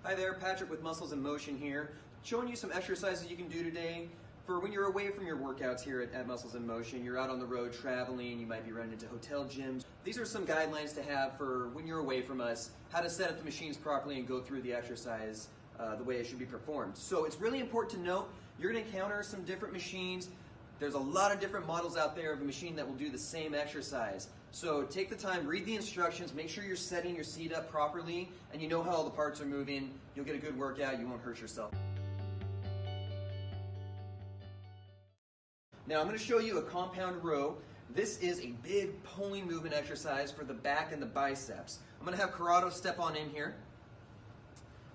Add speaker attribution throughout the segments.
Speaker 1: Hi there, Patrick with Muscles in Motion here, showing you some exercises you can do today for when you're away from your workouts here at Muscles in Motion. You're out on the road traveling, you might be running into hotel gyms. These are some guidelines to have for when you're away from us, how to set up the machines properly and go through the exercise the way it should be performed. So it's really important to note, you're gonna encounter some different machines. There's a lot of different models out there of a machine that will do the same exercise. So take the time, read the instructions, make sure you're setting your seat up properly and you know how all the parts are moving. You'll get a good workout, you won't hurt yourself. Now I'm going to show you a compound row. This is a big pulling movement exercise for the back and the biceps. I'm going to have Corrado step on in here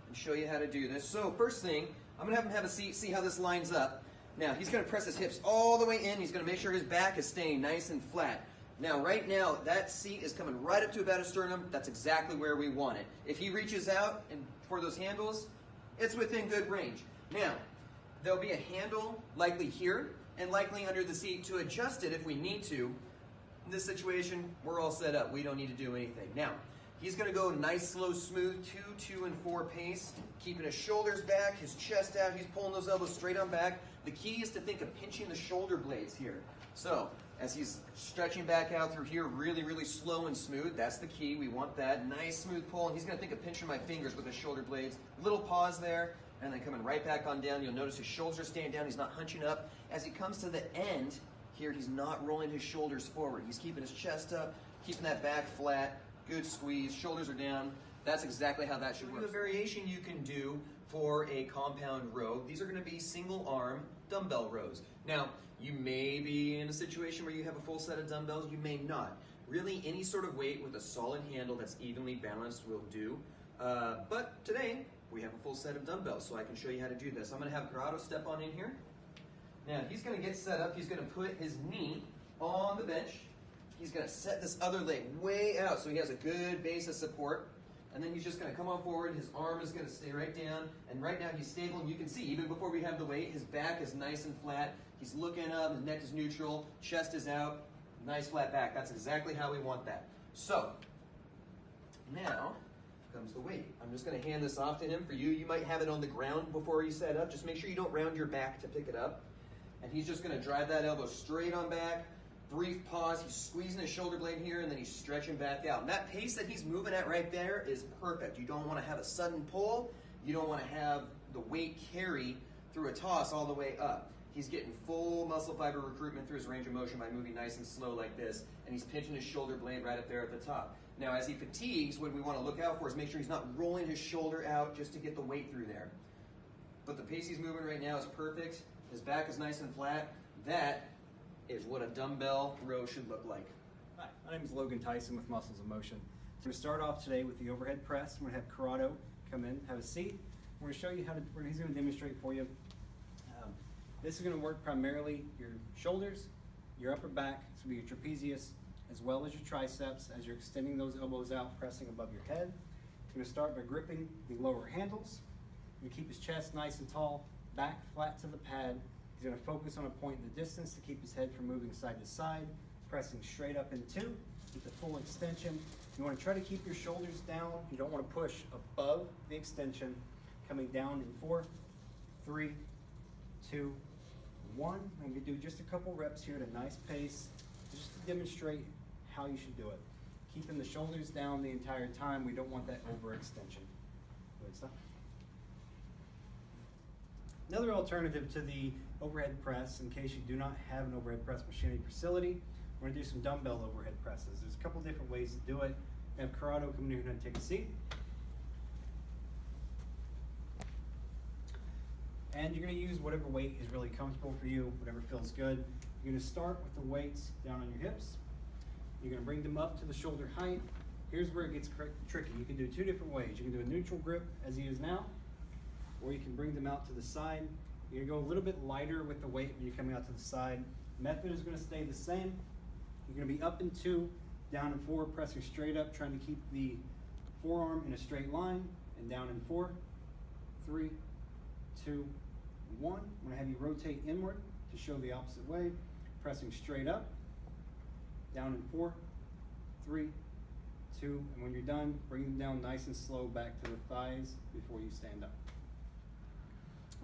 Speaker 1: and show you how to do this. So first thing, I'm going to have him have a seat, see how this lines up. Now he's going to press his hips all the way in. He's going to make sure his back is staying nice and flat. Now right now that seat is coming right up to about his sternum. That's exactly where we want it. If he reaches out and for those handles, it's within good range. Now there'll be a handle likely here and likely under the seat to adjust it if we need to. In this situation, we're all set up. We don't need to do anything. Now, he's gonna go nice, slow, smooth, 2, 2, and 4 pace, keeping his shoulders back, his chest out. He's pulling those elbows straight on back. The key is to think of pinching the shoulder blades here. So, as he's stretching back out through here, really, really slow and smooth, that's the key. We want that nice, smooth pull. And he's gonna think of pinching my fingers with his shoulder blades. Little pause there. And then coming right back on down, you'll notice his shoulders are staying down, he's not hunching up. As he comes to the end, here he's not rolling his shoulders forward. He's keeping his chest up, keeping that back flat, good squeeze, shoulders are down. That's exactly how that should work. The variation you can do for a compound row, these are gonna be single arm dumbbell rows. Now, you may be in a situation where you have a full set of dumbbells, you may not. Really, any sort of weight with a solid handle that's evenly balanced will do. But today, we have a full set of dumbbells, so I can show you how to do this. I'm gonna have Corrado step on in here. Now, he's gonna get set up. He's gonna put his knee on the bench. He's gonna set this other leg way out so he has a good base of support. And then he's just gonna come on forward. His arm is gonna stay right down. And right now he's stable, and you can see, even before we have the weight, his back is nice and flat. He's looking up, his neck is neutral, chest is out, nice flat back. That's exactly how we want that. So, now, comes the weight. I'm just going to hand this off to him. For you, you might have it on the ground before you set up. Just make sure you don't round your back to pick it up. And he's just going to drive that elbow straight on back. Brief pause. He's squeezing his shoulder blade here, and then he's stretching back out. And that pace that he's moving at right there is perfect. You don't want to have a sudden pull. You don't want to have the weight carry through a toss all the way up. He's getting full muscle fiber recruitment through his range of motion by moving nice and slow like this, and he's pinching his shoulder blade right up there at the top. Now, as he fatigues, what we want to look out for is make sure he's not rolling his shoulder out just to get the weight through there. But the pace he's moving right now is perfect. His back is nice and flat. That is what a dumbbell row should look like.
Speaker 2: Hi, my name is Logan Tyson with Muscles in Motion. So we're going to start off today with the overhead press. I'm going to have Corrado come in, have a seat. We're going to show you how to, he's going to demonstrate for you. This is going to work primarily your shoulders, your upper back, so be your trapezius, as well as your triceps as you're extending those elbows out, pressing above your head. He's going to start by gripping the lower handles. He's going to keep his chest nice and tall, back flat to the pad. He's going to focus on a point in the distance to keep his head from moving side to side, pressing straight up in 2 with the full extension. You want to try to keep your shoulders down. You don't want to push above the extension. Coming down in 4, 3, 2, 1. I'm going to do just a couple reps here at a nice pace, just to demonstrate how you should do it. Keeping the shoulders down the entire time. We don't want that overextension. Good stuff. Another alternative to the overhead press, in case you do not have an overhead press machine in your facility, we're going to do some dumbbell overhead presses. There's a couple different ways to do it. We have Corrado come in here and take a seat. And you're going to use whatever weight is really comfortable for you, whatever feels good. You're going to start with the weights down on your hips. You're going to bring them up to the shoulder height. Here's where it gets tricky. You can do 2 different ways. You can do a neutral grip as he is now, or you can bring them out to the side. You're going to go a little bit lighter with the weight when you're coming out to the side. Method is going to stay the same. You're going to be up in 2, down in 4, pressing straight up, trying to keep the forearm in a straight line, and down in 4, 3, 2, 1. I'm going to have you rotate inward to show the opposite way, pressing straight up, down in 4, 3, 2, and when you're done, bring them down nice and slow back to the thighs before you stand up.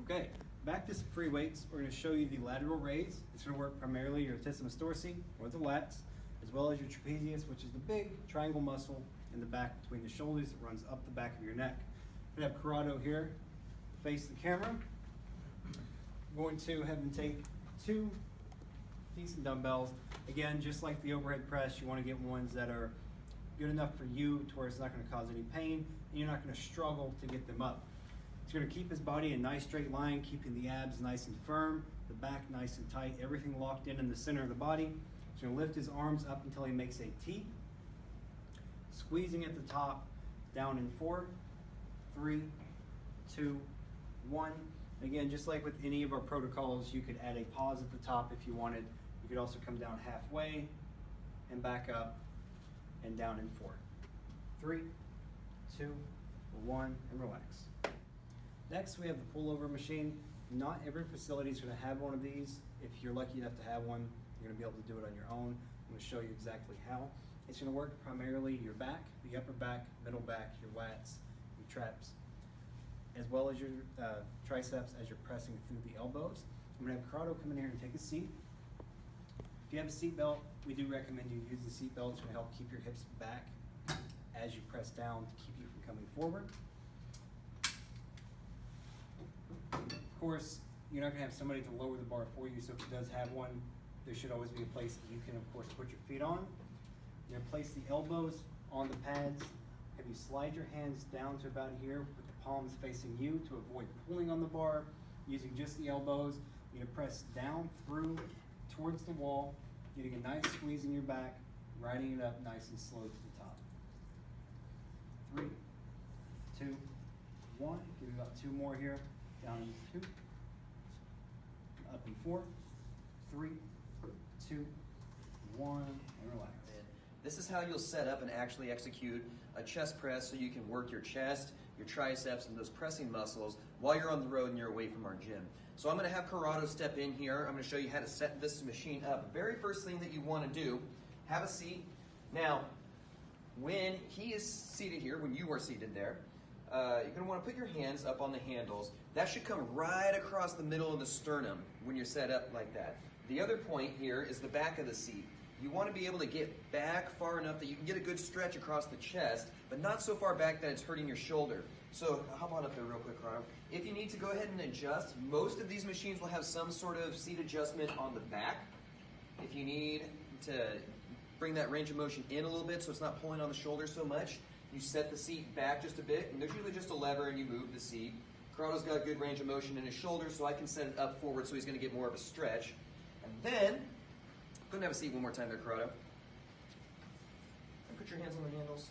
Speaker 2: Okay, back to some free weights. We're going to show you the lateral raise. It's going to work primarily your latissimus dorsi, or the lats, as well as your trapezius, which is the big triangle muscle in the back between the shoulders that runs up the back of your neck. We have Corrado here, face the camera. I'm going to have him take 2 decent dumbbells. Again, just like the overhead press, you want to get ones that are good enough for you to where it's not going to cause any pain, and you're not going to struggle to get them up. It's going to keep his body in a nice straight line, keeping the abs nice and firm, the back nice and tight, everything locked in the center of the body. He's going to lift his arms up until he makes a T, squeezing at the top, down in 4, 3, 2, 1. Again, just like with any of our protocols, you could add a pause at the top if you wanted. You could also come down halfway and back up and down in 4, 3, 2, 1, and relax. Next, we have the pullover machine. Not every facility is going to have one of these. If you're lucky enough to have one, you're going to be able to do it on your own. I'm going to show you exactly how. It's going to work primarily your back, the upper back, middle back, your lats, your traps, as well as your triceps as you're pressing through the elbows. I'm going to have Corrado come in here and take a seat. If you have a seat belt, we do recommend you use the seat belt. It's going to help keep your hips back as you press down to keep you from coming forward. Of course, you're not going to have somebody to lower the bar for you, so if it does have one, there should always be a place that you can, of course, put your feet on. You're going to place the elbows on the pads. Have you slide your hands down to about here with the palms facing you to avoid pulling on the bar, using just the elbows. You're going to press down through towards the wall, getting a nice squeeze in your back, riding it up nice and slow to the top. 3, 2, 1. Give it about 2 more here. Down in 2, up in 4, 3, 2, 1, and relax.
Speaker 1: This is how you'll set up and actually execute a chest press so you can work your chest, your triceps, and those pressing muscles while you're on the road and you're away from our gym. So I'm going to have Corrado step in here. I'm going to show you how to set this machine up. Very first thing that you want to do, have a seat. Now, when he is seated here, when you are seated there, you're going to want to put your hands up on the handles. That should come right across the middle of the sternum when you're set up like that. The other point here is the back of the seat. You want to be able to get back far enough that you can get a good stretch across the chest, but not so far back that it's hurting your shoulder. So hop on up there real quick, Corrado. If you need to go ahead and adjust, most of these machines will have some sort of seat adjustment on the back. If you need to bring that range of motion in a little bit so it's not pulling on the shoulder so much, you set the seat back just a bit, and there's usually just a lever and you move the seat. Corrado's got good range of motion in his shoulder, so I can set it up forward so he's going to get more of a stretch. And then, go ahead and have a seat one more time there, Corrado. And put your hands on the handles.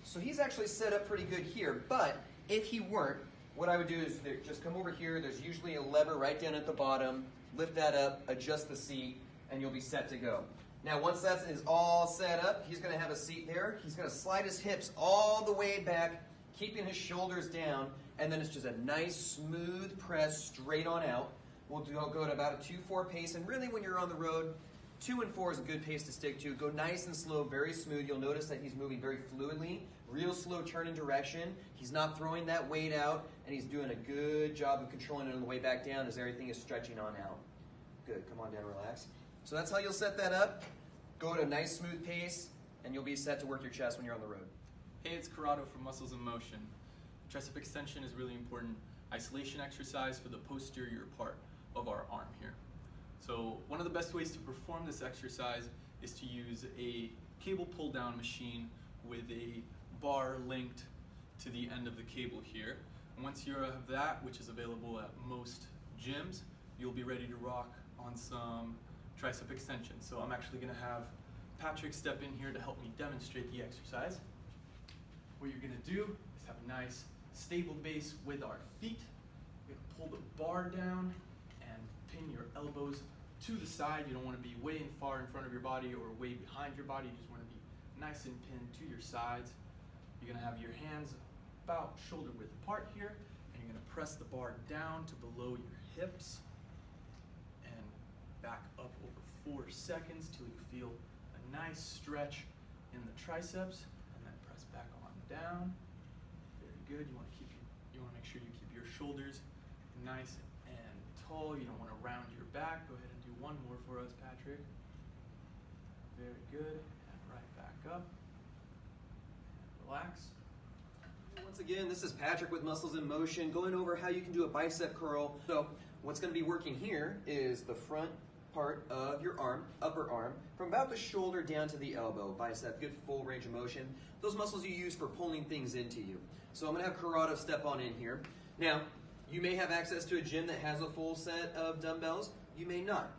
Speaker 1: So he's actually set up pretty good here, but if he weren't, what I would do is just come over here. There's usually a lever right down at the bottom. Lift that up, adjust the seat, and you'll be set to go. Now, once that is all set up, he's going to have a seat there. He's going to slide his hips all the way back, keeping his shoulders down, and then it's just a nice, smooth press straight on out. We'll go at about a 2-4 pace, and really when you're on the road, 2 and 4 is a good pace to stick to. Go nice and slow, very smooth. You'll notice that he's moving very fluidly, real slow turn in direction. He's not throwing that weight out, and he's doing a good job of controlling it on the way back down as everything is stretching on out. Good, come on down, relax. So that's how you'll set that up. Go at a nice smooth pace, and you'll be set to work your chest when you're on the road.
Speaker 3: Hey, it's Corrado from Muscles in Motion. Tricep extension is really important. Isolation exercise for the posterior part of our arm here. So one of the best ways to perform this exercise is to use a cable pull down machine with a bar linked to the end of the cable here. And once you have that, which is available at most gyms, you'll be ready to rock on some tricep extension. So I'm actually going to have Patrick step in here to help me demonstrate the exercise. What you're going to do is have a nice stable base with our feet. You're going to pull the bar down and pin your elbows to the side. You don't want to be way far in front of your body or way behind your body. You just want to be nice and pinned to your sides. You're going to have your hands about shoulder width apart here, and you're going to press the bar down to below your hips and back up over 4 seconds till you feel a nice stretch in the triceps, and then press back on down. Very good. You want to make sure you keep your shoulders nice and tall. You don't want to round your back. Go ahead and do one more for us, Patrick. Very good. And right back up. And relax.
Speaker 1: Once again, this is Patrick with Muscles in Motion, going over how you can do a bicep curl. So what's going to be working here is the front part of your arm, upper arm, from about the shoulder down to the elbow, bicep, good full range of motion. Those muscles you use for pulling things into you. So I'm going to have Corrado step on in here. Now, you may have access to a gym that has a full set of dumbbells. You may not.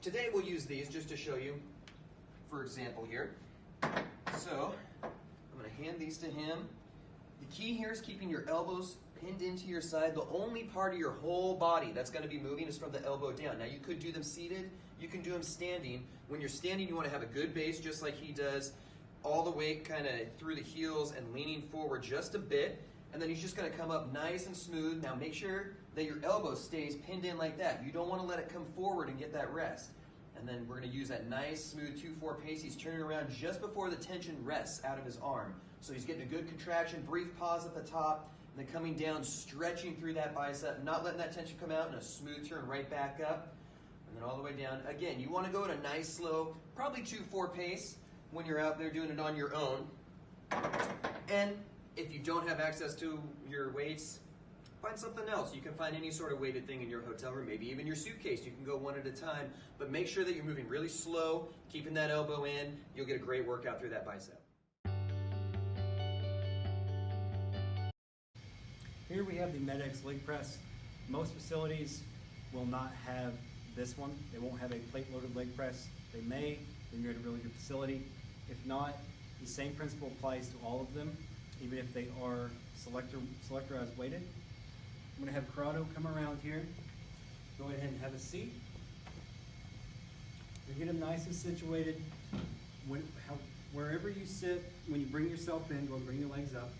Speaker 1: Today we'll use these just to show you, for example here. So I'm going to hand these to him. The key here is keeping your elbows pinned into your side. The only part of your whole body that's going to be moving is from the elbow down. Now you could do them seated, you can do them standing. When you're standing, you want to have a good base just like he does, all the weight kind of through the heels and leaning forward just a bit. And then he's just going to come up nice and smooth. Now make sure that your elbow stays pinned in like that. You don't want to let it come forward and get that rest. And then we're going to use that nice smooth 2-4 pace. He's turning around just before the tension rests out of his arm. So he's getting a good contraction, brief pause at the top, and then coming down, stretching through that bicep, not letting that tension come out, and a smooth turn right back up, and then all the way down. Again, you want to go at a nice, slow, probably 2-4 pace when you're out there doing it on your own. And if you don't have access to your weights, find something else. You can find any sort of weighted thing in your hotel room, maybe even your suitcase. You can go one at a time, but make sure that you're moving really slow, keeping that elbow in. You'll get a great workout through that bicep.
Speaker 2: Here we have the MedX leg press. Most facilities will not have this one. They won't have a plate-loaded leg press. They may, then you're at a really good facility. If not, the same principle applies to all of them, even if they are selectorized weighted. I'm going to have Corrado come around here. Go ahead and have a seat. You get him nice and situated. Wherever you sit, when you bring yourself in, go bring your legs up.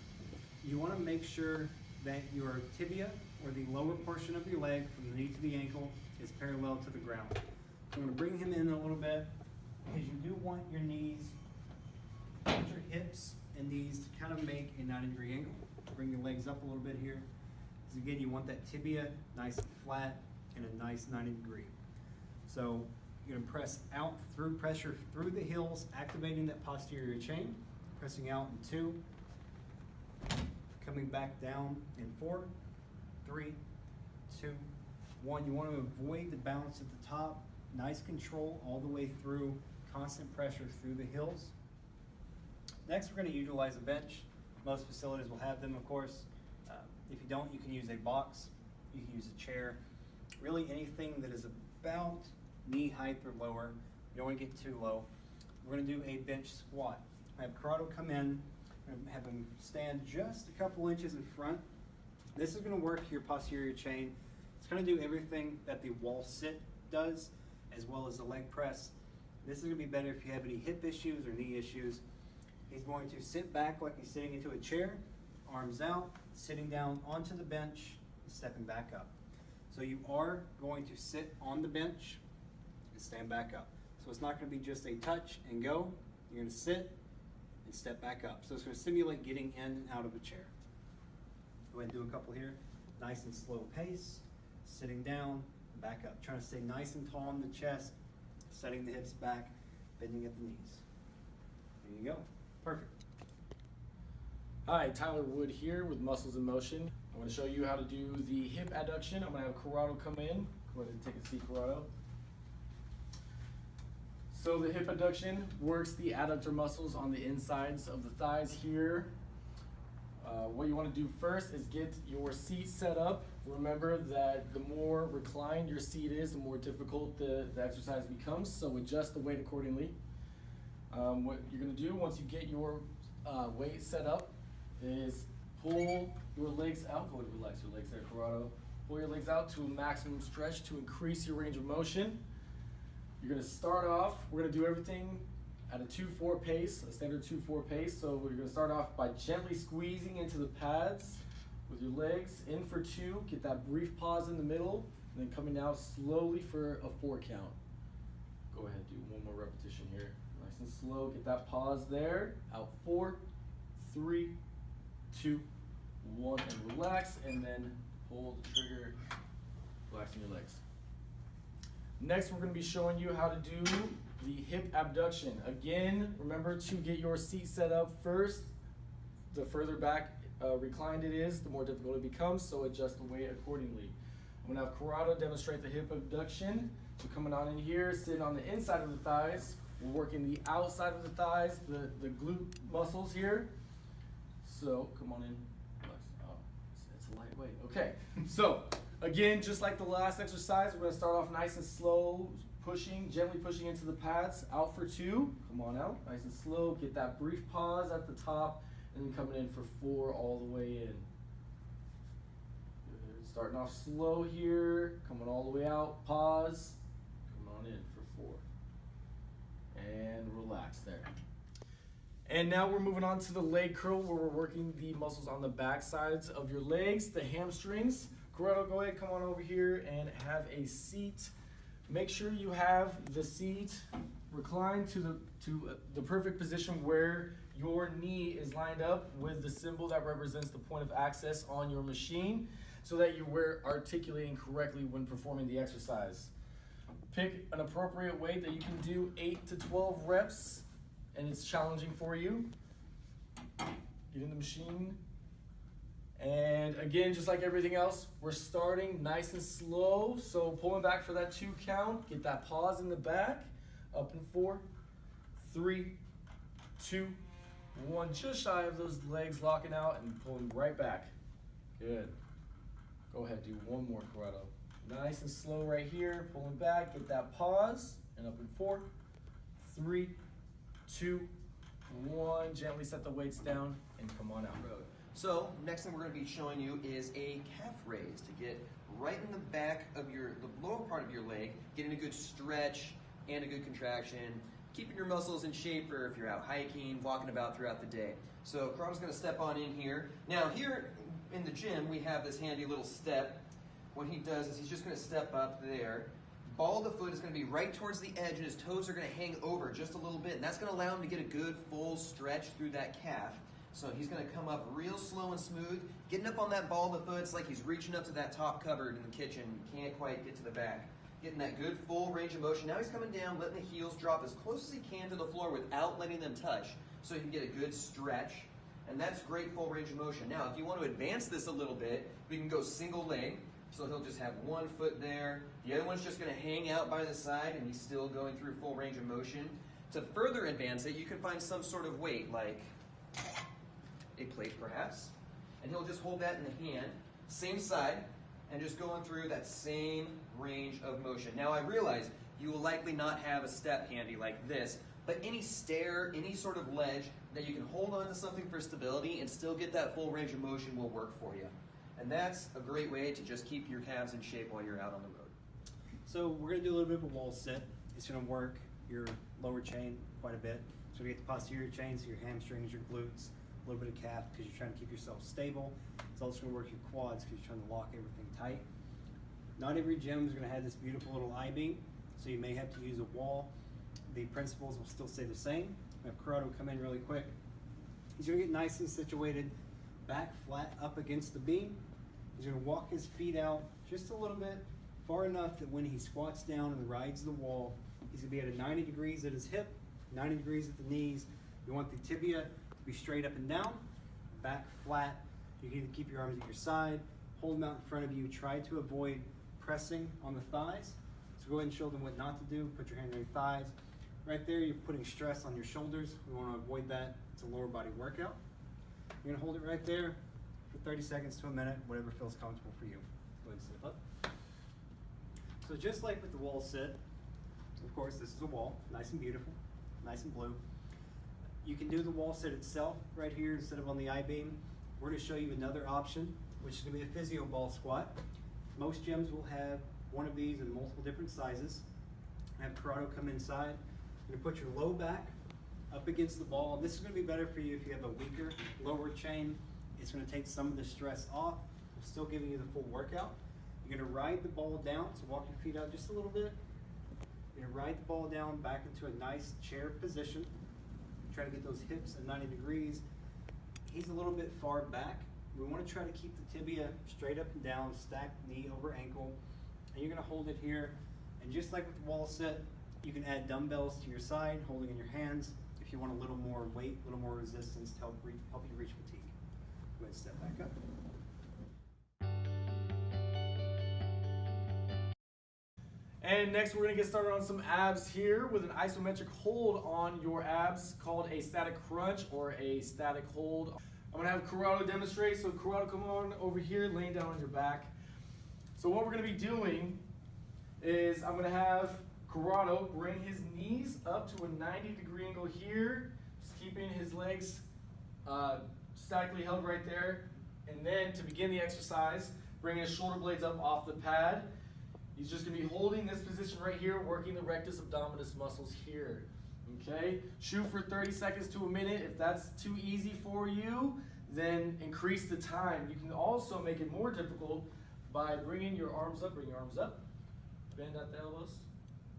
Speaker 2: You want to make sure that your tibia, or the lower portion of your leg from the knee to the ankle, is parallel to the ground. I'm going to bring him in a little bit because you do want your knees, your hips and knees to kind of make a 90-degree angle. Bring your legs up a little bit here. Because again, you want that tibia nice and flat and a nice 90 degree. So you're going to press out through pressure through the heels, activating that posterior chain, pressing out in 2, coming back down in 4, 3, 2, 1. You want to avoid the bounce at the top. Nice control all the way through, constant pressure through the heels. Next, we're going to utilize a bench. Most facilities will have them, of course. If you don't, you can use a box, you can use a chair. Really anything that is about knee height or lower. You don't want to get too low. We're going to do a bench squat. I have Corrado come in, have him stand just a couple inches in front. This is going to work your posterior chain. It's going to do everything that the wall sit does, as well as the leg press. This is going to be better if you have any hip issues or knee issues. He's going to sit back like he's sitting into a chair, arms out, sitting down onto the bench, and stepping back up. So you are going to sit on the bench and stand back up. So it's not going to be just a touch and go. You're going to sit and step back up. So it's going to simulate getting in and out of a chair. Go ahead and do a couple here. Nice and slow pace, sitting down, back up. Trying to stay nice and tall on the chest, setting the hips back, bending at the knees. There you go. Perfect.
Speaker 4: Hi, Tyler Wood here with Muscles in Motion. I'm going to show you how to do the hip adduction. I'm going to have Corrado come in. Go ahead and take a seat, Corrado. So the hip adduction works the adductor muscles on the insides of the thighs here. What you want to do first is get your seat set up. Remember that the more reclined your seat is, the more difficult the exercise becomes, so adjust the weight accordingly. What you're going to do once you get your weight set up is pull your legs out. Go ahead and relax your legs there, Corrado. Pull your legs out to a maximum stretch to increase your range of motion. You're going to start off, we're going to do everything at a 2-4 pace, a standard 2-4 pace. So you're going to start off by gently squeezing into the pads with your legs in for 2, get that brief pause in the middle, and then coming out slowly for a 4 count. Go ahead, do one more repetition here. Nice and slow, get that pause there, out 4, 3, 2, 1, and relax, and then hold the trigger, relaxing your legs. Next, we're going to be showing you how to do the hip abduction. Again, remember to get your seat set up first. The further back reclined it is, the more difficult it becomes, so adjust the weight accordingly. I'm going to have Corrado demonstrate the hip abduction. So coming on in here, sitting on the inside of the thighs. We're working the outside of the thighs, the glute muscles here. So come on in. Oh, it's a lightweight. Okay, so again, just like the last exercise, we're going to start off nice and slow, pushing, gently pushing into the pads. Out for 2. Come on out, nice and slow. Get that brief pause at the top, and then coming in for 4 all the way in. Good. Starting off slow here, coming all the way out. Pause. Come on in for 4. And relax there. And now we're moving on to the leg curl, where we're working the muscles on the back sides of your legs, the hamstrings. Corrado, go ahead, come on over here and have a seat. Make sure you have the seat reclined to the perfect position where your knee is lined up with the symbol that represents the point of access on your machine, so that you're articulating correctly when performing the exercise. Pick an appropriate weight that you can do 8 to 12 reps, and it's challenging for you. Get in the machine. And again, just like everything else, we're starting nice and slow. So pulling back for that 2 count, get that pause in the back. Up in 4, 3, 2, 1. Just shy of those legs locking out and pulling right back. Good. Go ahead, do one more, Corrado. Nice and slow right here, pulling back, get that pause, and up in 4, 3, 2, 1. Gently set the weights down and come on out.
Speaker 1: So next thing we're going to be showing you is a calf raise to get right in the back of the lower part of your leg, getting a good stretch and a good contraction, keeping your muscles in shape for if you're out hiking, walking about throughout the day. So Corrado's going to step on in here. Now here in the gym we have this handy little step. What he does is he's just going to step up there. Ball of the foot is going to be right towards the edge, and his toes are going to hang over just a little bit, and that's going to allow him to get a good full stretch through that calf. So he's going to come up real slow and smooth, getting up on that ball of the foot. It's like he's reaching up to that top cupboard in the kitchen. Can't quite get to the back. Getting that good full range of motion. Now he's coming down, letting the heels drop as close as he can to the floor without letting them touch, so he can get a good stretch. And that's great full range of motion. Now, if you want to advance this a little bit, we can go single leg. So he'll just have one foot there. The other one's just going to hang out by the side, and he's still going through full range of motion. To further advance it, you can find some sort of weight, like a plate perhaps, and he'll just hold that in the hand, same side, and just going through that same range of motion. Now I realize you will likely not have a step handy like this, but any stair, any sort of ledge that you can hold on to something for stability and still get that full range of motion will work for you. And that's a great way to just keep your calves in shape while you're out on the road.
Speaker 2: So we're going to do a little bit of a wall sit. It's going to work your lower chain quite a bit. So we get the posterior chain, so your hamstrings, your glutes, a little bit of calf because you're trying to keep yourself stable. It's also going to work your quads because you're trying to lock everything tight. Not every gym is going to have this beautiful little I-beam, so you may have to use a wall. The principles will still stay the same. I have Corrado come in really quick. He's going to get nicely situated, back flat up against the beam. He's going to walk his feet out just a little bit, far enough that when he squats down and rides the wall, he's going to be at a 90 degrees at his hip, 90 degrees at the knees. You want the tibia to be straight up and down, back flat. You can either keep your arms at your side, hold them out in front of you. Try to avoid pressing on the thighs. So go ahead and show them what not to do. Put your hand on your thighs. Right there, you're putting stress on your shoulders. We want to avoid that. It's a lower body workout. You're going to hold it right there for 30 seconds to a minute, whatever feels comfortable for you. Go ahead and sit up. So just like with the wall sit, of course, this is a wall, nice and beautiful, nice and blue. You can do the wall sit itself right here instead of on the I-beam. We're going to show you another option, which is going to be a physio ball squat. Most gyms will have one of these in multiple different sizes. Have Corrado come inside. You're going to put your low back up against the ball. This is going to be better for you if you have a weaker lower chain. It's going to take some of the stress off, still giving you the full workout. You're going to ride the ball down, so walk your feet out just a little bit. You're going to ride the ball down back into a nice chair position. Try to get those hips at 90 degrees. he's a little bit far back. We want to try to keep the tibia straight up and down, stacked knee over ankle. And you're going to hold it here. And just like with the wall sit, you can add dumbbells to your side, holding in your hands. If you want a little more weight, a little more resistance to help you reach fatigue. Go ahead and step back up.
Speaker 4: And next we're going to get started on some abs here with an isometric hold on your abs called a static crunch or a static hold. I'm going to have Corrado demonstrate. So Corrado, come on over here, laying down on your back. So what we're going to be doing is I'm going to have Corrado bring his knees up to a 90-degree angle here, just keeping his legs statically held right there. And then to begin the exercise, bring his shoulder blades up off the pad. He's just going to be holding this position right here, working the rectus abdominis muscles here. Okay? Shoot for 30 seconds to a minute. If that's too easy for you, then increase the time. You can also make it more difficult by bringing your arms up. Bring your arms up. Bend at the elbows.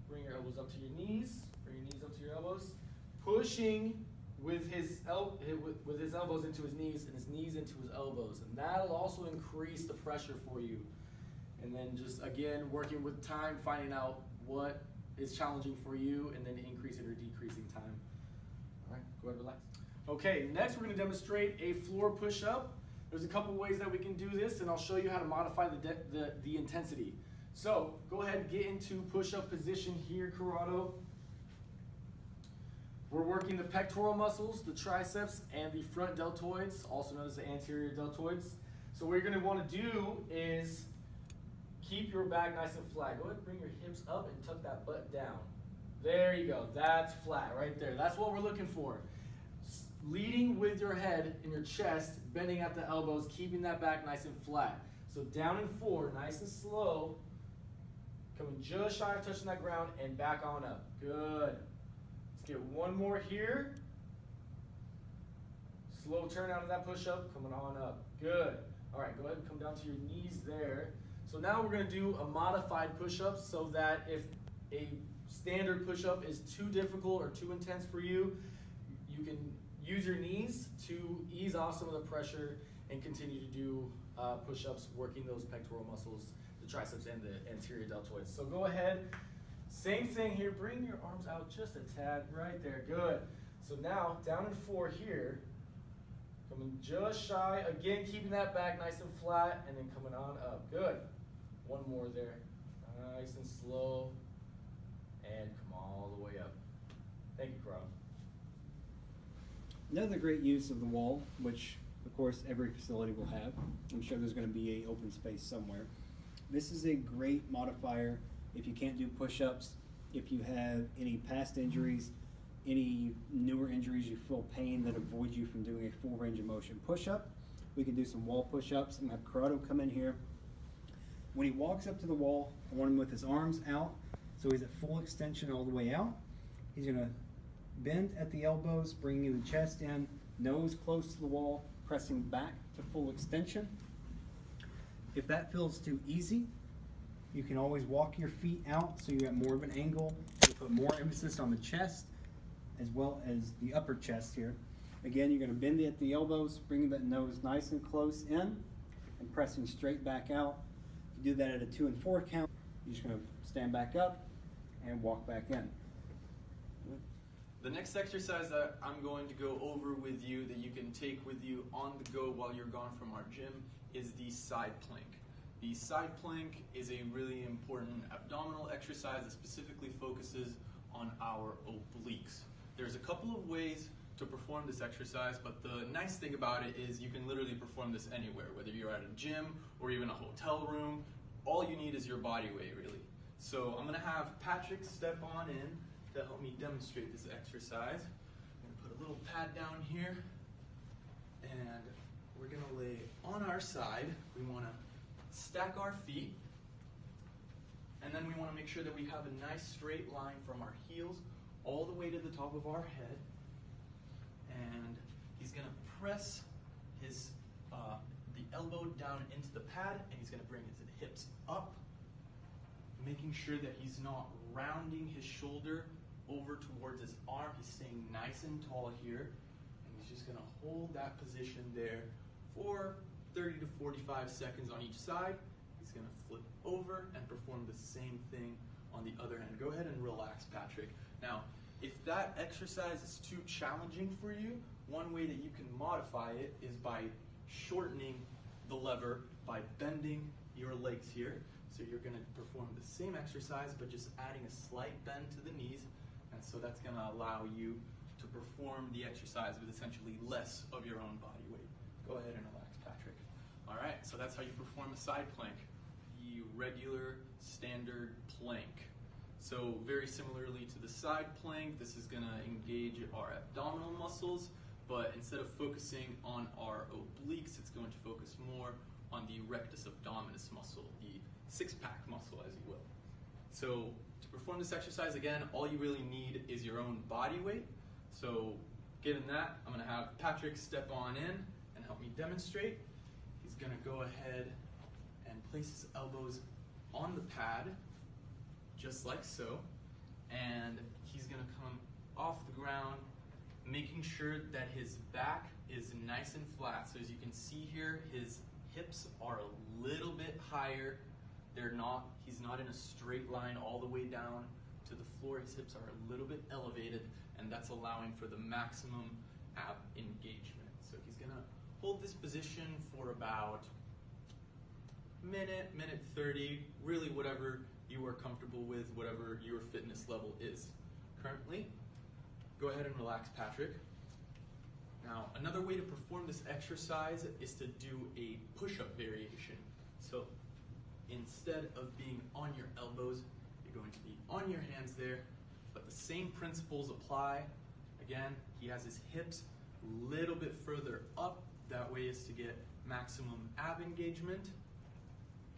Speaker 4: Bring your elbows up to your knees. Bring your knees up to your elbows. Pushing with his elbows into his knees and his knees into his elbows. And that'll also increase the pressure for you. And then just, again, working with time, finding out what is challenging for you, and then increasing or decreasing time. All right, go ahead, relax. Okay, next we're going to demonstrate a floor push-up. There's a couple ways that we can do this, and I'll show you how to modify the intensity. So go ahead and get into push-up position here, Corrado. We're working the pectoral muscles, the triceps, and the front deltoids, also known as the anterior deltoids. So what you're going to want to do is keep your back nice and flat. Go ahead and bring your hips up and tuck that butt down. There you go. That's flat right there. That's what we're looking for. Leading with your head and your chest, bending at the elbows, keeping that back nice and flat. So down and forward, nice and slow. Coming just shy of touching that ground and back on up. Good. Let's get one more here. Slow turn out of that push-up, coming on up. Good. All right, go ahead and come down to your knees there. So now we're going to do a modified push-up so that if a standard push-up is too difficult or too intense for you, you can use your knees to ease off some of the pressure and continue to do push-ups, working those pectoral muscles, the triceps and the anterior deltoids. So go ahead, same thing here, bring your arms out just a tad, right there, good. So now down and forward here, coming just shy, again keeping that back nice and flat, and then coming on up, good. One more there, nice and slow, and come all the way up. Thank you, Corrado.
Speaker 2: Another great use of the wall, which of course every facility will have. I'm sure there's going to be an open space somewhere. This is a great modifier if you can't do push-ups, if you have any past injuries, any newer injuries, you feel pain that avoid you from doing a full range of motion push-up. We can do some wall push-ups. I'm going to have Corrado come in here. When he walks up to the wall, I want him with his arms out, so he's at full extension all the way out. He's going to bend at the elbows, bringing the chest in, nose close to the wall, pressing back to full extension. If that feels too easy, you can always walk your feet out so you have more of an angle. You put more emphasis on the chest as well as the upper chest here. Again, you're going to bend at the elbows, bringing that nose nice and close in, and pressing straight back out. You do that at a 2 and 4 count. You're just going to stand back up and walk back in.
Speaker 3: The next exercise that I'm going to go over with you that you can take with you on the go while you're gone from our gym is the side plank. The side plank is a really important abdominal exercise that specifically focuses on our obliques. There's a couple of ways to perform this exercise, but the nice thing about it is you can literally perform this anywhere, whether you're at a gym or even a hotel room. All you need is your body weight, really. So I'm gonna have Patrick step on in to help me demonstrate this exercise. I'm gonna put a little pad down here, and we're gonna lay on our side. We wanna stack our feet, and then we wanna make sure that we have a nice straight line from our heels all the way to the top of our head. And he's gonna press his the elbow down into the pad, and he's gonna bring his hips up, making sure that he's not rounding his shoulder over towards his arm. He's staying nice and tall here, and he's just gonna hold that position there for 30 to 45 seconds on each side. He's gonna flip over and perform the same thing on the other end. Go ahead and relax, Patrick. Now, if that exercise is too challenging for you, one way that you can modify it is by shortening the lever by bending your legs here. So you're gonna perform the same exercise, but just adding a slight bend to the knees. And so that's gonna allow you to perform the exercise with essentially less of your own body weight. Go ahead and relax, Patrick. All right, so that's how you perform a side plank, the regular standard plank. So very similarly to the side plank, this is gonna engage our abdominal muscles, but instead of focusing on our obliques, it's going to focus more on the rectus abdominis muscle, the six-pack muscle, as you will. So to perform this exercise, again, all you really need is your own body weight. So given that, I'm gonna have Patrick step on in and help me demonstrate. He's gonna go ahead and place his elbows on the pad, just like so, and he's gonna come off the ground, making sure that his back is nice and flat. So as you can see here, his hips are a little bit higher. He's not in a straight line all the way down to the floor. His hips are a little bit elevated, and that's allowing for the maximum ab engagement. So he's gonna hold this position for about minute 30, really whatever you are comfortable with, whatever your fitness level is currently. Go ahead and relax, Patrick. Now, another way to perform this exercise is to do a push-up variation. So instead of being on your elbows, you're going to be on your hands there, but the same principles apply. Again, he has his hips a little bit further up. That way is to get maximum ab engagement.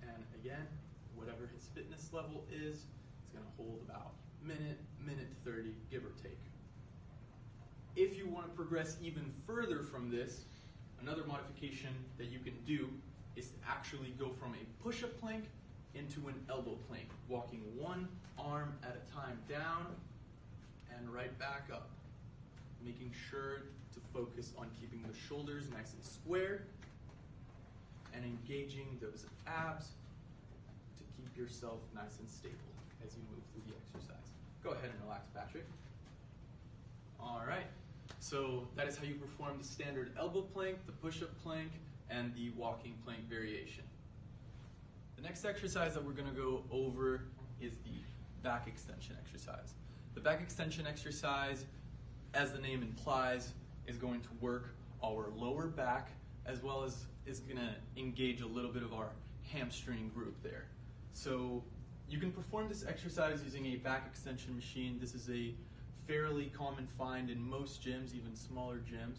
Speaker 3: And again, whatever his fitness level is, he's gonna hold about minute 30, give or take. If you want to progress even further from this, another modification that you can do is to actually go from a push-up plank into an elbow plank, walking one arm at a time down and right back up, making sure to focus on keeping the shoulders nice and square and engaging those abs to keep yourself nice and stable as you move through the exercise. Go ahead and relax, Patrick. All right. So that is how you perform the standard elbow plank, the push-up plank, and the walking plank variation. The next exercise that we're going to go over is the back extension exercise. The back extension exercise, as the name implies, is going to work our lower back as well as is going to engage a little bit of our hamstring group there. So you can perform this exercise using a back extension machine. This is a fairly common find in most gyms, even smaller gyms.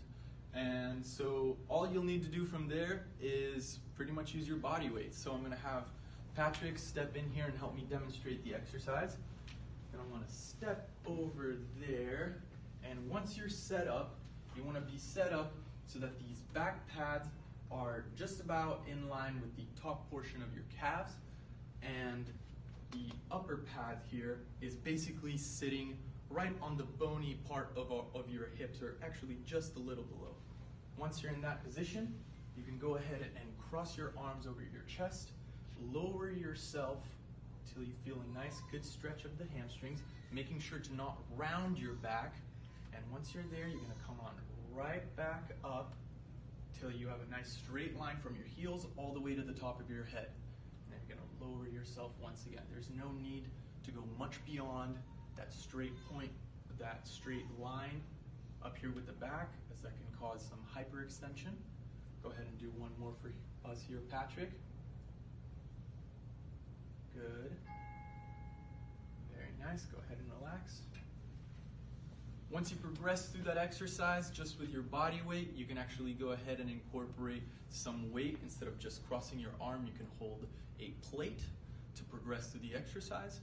Speaker 3: And so all you'll need to do from there is pretty much use your body weight. So I'm gonna have Patrick step in here and help me demonstrate the exercise. And I'm gonna step over there. And once you're set up, you wanna be set up so that these back pads are just about in line with the top portion of your calves. And the upper pad here is basically sitting right on the bony part of your hips, or actually just a little below. Once you're in that position, you can go ahead and cross your arms over your chest, lower yourself till you feel a nice good stretch of the hamstrings, making sure to not round your back. And once you're there, you're gonna come on right back up till you have a nice straight line from your heels all the way to the top of your head. And then you're gonna lower yourself once again. There's no need to go much beyond that straight point, that straight line up here with the back, as that can cause some hyperextension. Go ahead and do one more for us here, Patrick. Good. Very nice. Go ahead and relax. Once you progress through that exercise just with your body weight, you can actually go ahead and incorporate some weight. Instead of just crossing your arm, you can hold a plate to progress through the exercise.